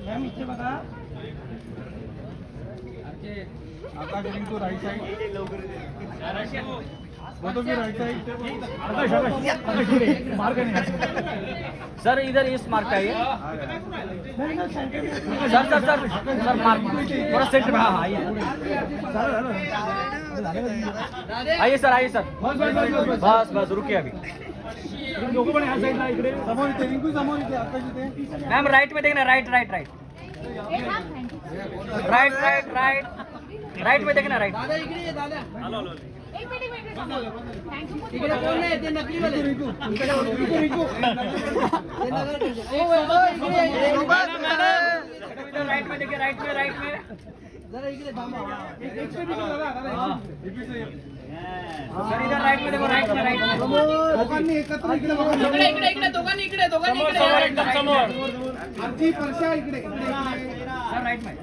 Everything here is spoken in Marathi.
मॅम इथे बघा Akash ring to right side photo की राइट साइड मार्क नहीं सर इधर इस मार्क का ये sir sir sir sir mark थोड़ा सेंटर में। हाँ आइए सर आइए सर बस बस रुकिए अभी दोघं पण ह्या साईडला इकडे समोर इथे रिंकू समोर इथे आकाश इथे मैम राइट में देखना right right right right right right right में देखना राइट। दादा इकडे दादा इकडे कोण नाही ते नकली वाले रिंकू रिंकू राइट में देखिए राइट में जरा इकडे थांबा एक सेकंड दादा सर इधर राइट में देखो राइट में दोघांनी एकत्र इकडे बघा इकडे दोघांनी इकडे समोर आरती परशा इकडे सर राइट में